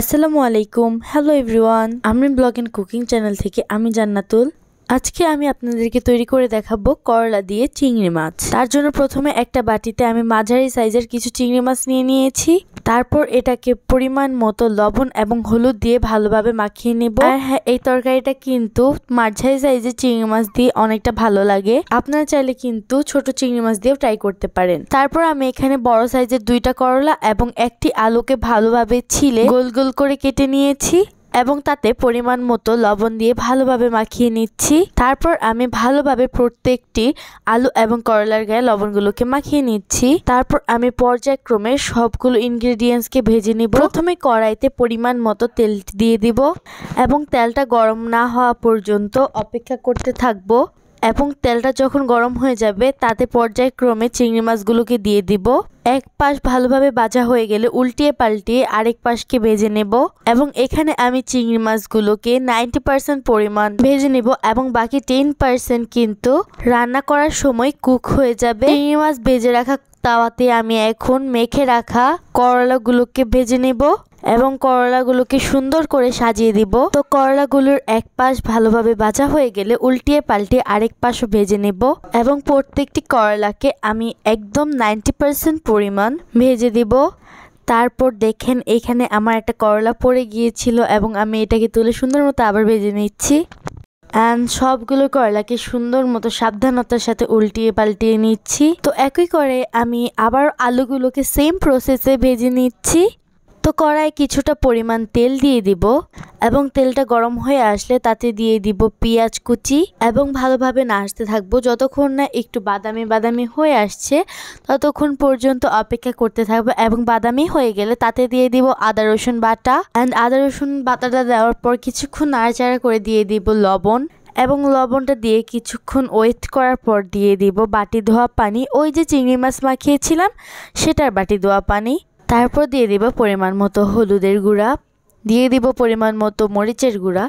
আসসালামু আলাইকুম। Hello everyone, আমি ব্লগ এন্ড কুকিং চ্যানেল থেকে আমি জান্নাতুল। আজকে আমি আপনাদেরকে তৈরি করে দেখাবো করলা দিয়ে চিংড়ি মাছ। তার জন্য প্রথমে একটা বাটিতে আমি মাঝারি সাইজের কিছু চিংড়ি মাছ নিয়ে নিয়েছি। তারপর এটাকে পরিমাণ মতো লবণ এবং হলুদ দিয়ে ভালোভাবে মাখিয়ে নেব। আর হ্যাঁ, এই তরকারিটা কিন্তু মাঝারি সাইজের চিংড়ি মাছ দিয়ে অনেকটা ভালো লাগে। আপনারা চাইলে কিন্তু ছোট চিংড়ি মাছ দিয়েও ট্রাই করতে পারেন। তারপর আমি এখানে বড় সাইজের 2টা করলা এবং একটি আলুকে ভালোভাবে ছিলে গোল গোল করে কেটে নিয়েছি এবং তাতে পরিমাণ মতো লবণ দিয়ে ভালোভাবে মাখিয়ে নিচ্ছি। তারপর আমি ভালোভাবে প্রত্যেকটি আলু এবং করলার গায়ে লবণগুলোকে মাখিয়ে নিচ্ছি। তারপর আমি পর্যায়ক্রমে সবগুলো ইনগ্রেডিয়েন্টসকে ভেজে নিব। প্রথমে কড়াইতে পরিমাণ মতো তেল দিয়ে দিব এবং তেলটা গরম না হওয়া পর্যন্ত অপেক্ষা করতে থাকবো। এবং তেলটা যখন গরম হয়ে যাবে তাতে পর্যায়ক্রমে চিংড়ি মাছগুলোকে দিয়ে দিব। এক পাশ ভালোভাবে ভাজা হয়ে গেলে উল্টিয়ে পাল্টিয়ে আরেক পাশকে ভেজে নেব। এবং এখানে আমি চিংড়ি মাছগুলোকে 90% পরিমাণ ভেজে নেব এবং বাকি 10% কিন্তু রান্না করার সময় কুক হয়ে যাবে। চিংড়ি মাছ ভেজে রাখা তাওয়াতে আমি এখন মেখে রাখা করলাগুলোকে ভেজে নেব এবং করলাগুলোকে সুন্দর করে সাজিয়ে দিব। তো করলাগুলোর এক পাশ ভালোভাবে ভাজা হয়ে গেলে উল্টিয়ে পাল্টিয়ে আরেক পাশও ভেজে নেব এবং প্রত্যেকটি করলাকে আমি একদম 90% পরিমাণ ভেজে দিব। তারপর দেখেন এখানে আমার একটা করলা পড়ে গিয়েছিল এবং আমি এটাকে তুলে সুন্দর মতো আবার ভেজে নিচ্ছি। অ্যান্ড সবগুলো করলাকে সুন্দর মতো সাবধানতার সাথে উল্টিয়ে পাল্টিয়ে নিচ্ছি। তো একই করে আমি আবার আলুগুলোকে সেম প্রসেসে ভেজে নিচ্ছি। তো কড়াই কিছুটা পরিমাণ তেল দিয়ে দিব এবং তেলটা গরম হয়ে আসলে তাতে দিয়ে দিব পেঁয়াজ কুচি এবং ভালোভাবে নাড়তে থাকবো যতক্ষণ না একটু বাদামি বাদামি হয়ে আসছে ততক্ষণ পর্যন্ত অপেক্ষা করতে থাকবো। এবং বাদামি হয়ে গেলে তাতে দিয়ে দিব আদা রসুন বাটা। অ্যান্ড আদা রসুন বাটাটা দেওয়ার পর কিছুক্ষণ নাড়াচাড়া করে দিয়ে দিব লবণ এবং লবণটা দিয়ে কিছুক্ষণ ওয়েট করার পর দিয়ে দিব বাটি ধোয়া পানি। ওই যে চিংড়ি মাছ মাখিয়েছিলাম সেটার বাটি ধোয়া পানি। তারপর দিয়ে দিব পরিমাণ মতো হলুদের গুঁড়া, দিয়ে দিব পরিমাণ মতো মরিচের গুঁড়া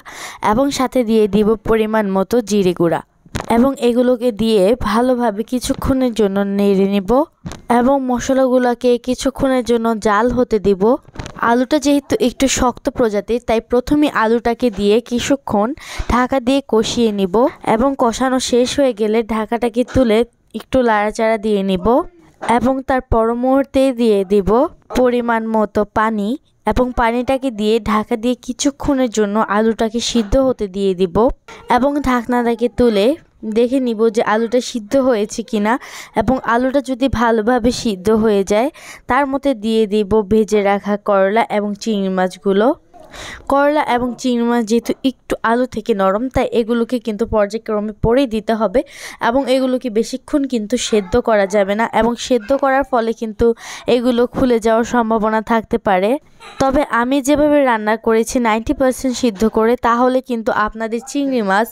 এবং সাথে দিয়ে দিব পরিমাণ মতো জিরে গুঁড়া এবং এগুলোকে দিয়ে ভালোভাবে কিছুক্ষণের জন্য নেড়ে নেব এবং মশলাগুলোকে কিছুক্ষণের জন্য জাল হতে দিব। আলুটা যেহেতু একটু শক্ত প্রজাতির তাই প্রথমে আলুটাকে দিয়ে কিছুক্ষণ ঢাকা দিয়ে কষিয়ে নিব এবং কষানো শেষ হয়ে গেলে ঢাকাটাকে তুলে একটু লাড়াচাড়া দিয়ে নিব এবং তার পর মুহূর্তে দিয়ে দিব পরিমাণ মতো পানি এবং পানিটাকে দিয়ে ঢাকা দিয়ে কিছুক্ষণের জন্য আলুটাকে সিদ্ধ হতে দিয়ে দিব এবং ঢাকনাটাকে তুলে দেখে নিব যে আলুটা সিদ্ধ হয়েছে কিনা। এবং আলুটা যদি ভালোভাবে সিদ্ধ হয়ে যায় তার মধ্যে দিয়ে দিব ভেজে রাখা করলা এবং চিংড়ি মাছগুলো। করলা এবং চিংড়ি মাছ যেহেতু একটু আলু থেকে নরম তাই এগুলোকে কিন্তু পর্যায়ক্রমে পরেই দিতে হবে এবং এগুলোকে বেশিক্ষণ কিন্তু সেদ্ধ করা যাবে না এবং সেদ্ধ করার ফলে কিন্তু এগুলো খুলে যাওয়ার সম্ভাবনা থাকতে পারে। তবে আমি যেভাবে রান্না করেছি 90% সিদ্ধ করে তাহলে কিন্তু আপনাদের চিংড়ি মাছ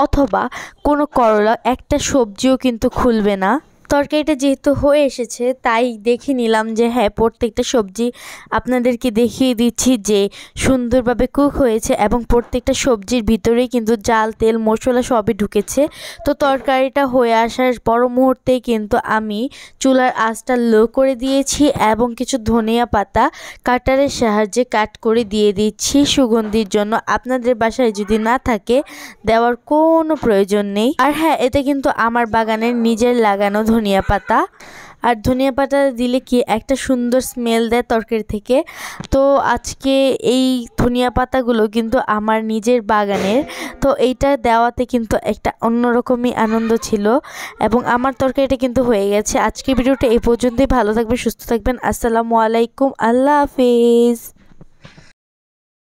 অথবা কোনো করলা একটা সবজিও কিন্তু খুলবে না। তরকারিটা যেহেতু হয়ে এসেছে তাই দেখে নিলাম যে হ্যাঁ প্রত্যেকটা সবজি আপনাদেরকে দেখিয়ে দিচ্ছি যে সুন্দরভাবে কুক হয়েছে এবং প্রত্যেকটা সবজির ভিতরেই কিন্তু জাল তেল মশলা সবই ঢুকেছে। তো তরকারিটা হয়ে আসার পর মুহূর্তেই কিন্তু আমি চুলার আঁচটা লো করে দিয়েছি এবং কিছু ধনিয়া পাতা কাটারের সাহায্যে কাট করে দিয়ে দিচ্ছি সুগন্ধির জন্য। আপনাদের বাসায় যদি না থাকে দেওয়ার কোনো প্রয়োজন নেই। আর হ্যাঁ, এতে কিন্তু আমার বাগানের নিজের লাগানো ধনিয়া পাতা, আর ধনিয়া পাতা দিলে কি একটা সুন্দর স্মেল দেয় তরকারি থেকে। তো আজকে এই ধনিয়া পাতাগুলো কিন্তু আমার নিজের বাগানের, তো এইটা দেওয়াতে কিন্তু একটা অন্যরকমই আনন্দ ছিল এবং আমার তরকারিটা কিন্তু হয়ে গেছে। আজকের ভিডিওটা এই পর্যন্তই। ভালো থাকবেন, সুস্থ থাকবেন। আসসালামু আলাইকুম, আল্লাহ হাফেজ।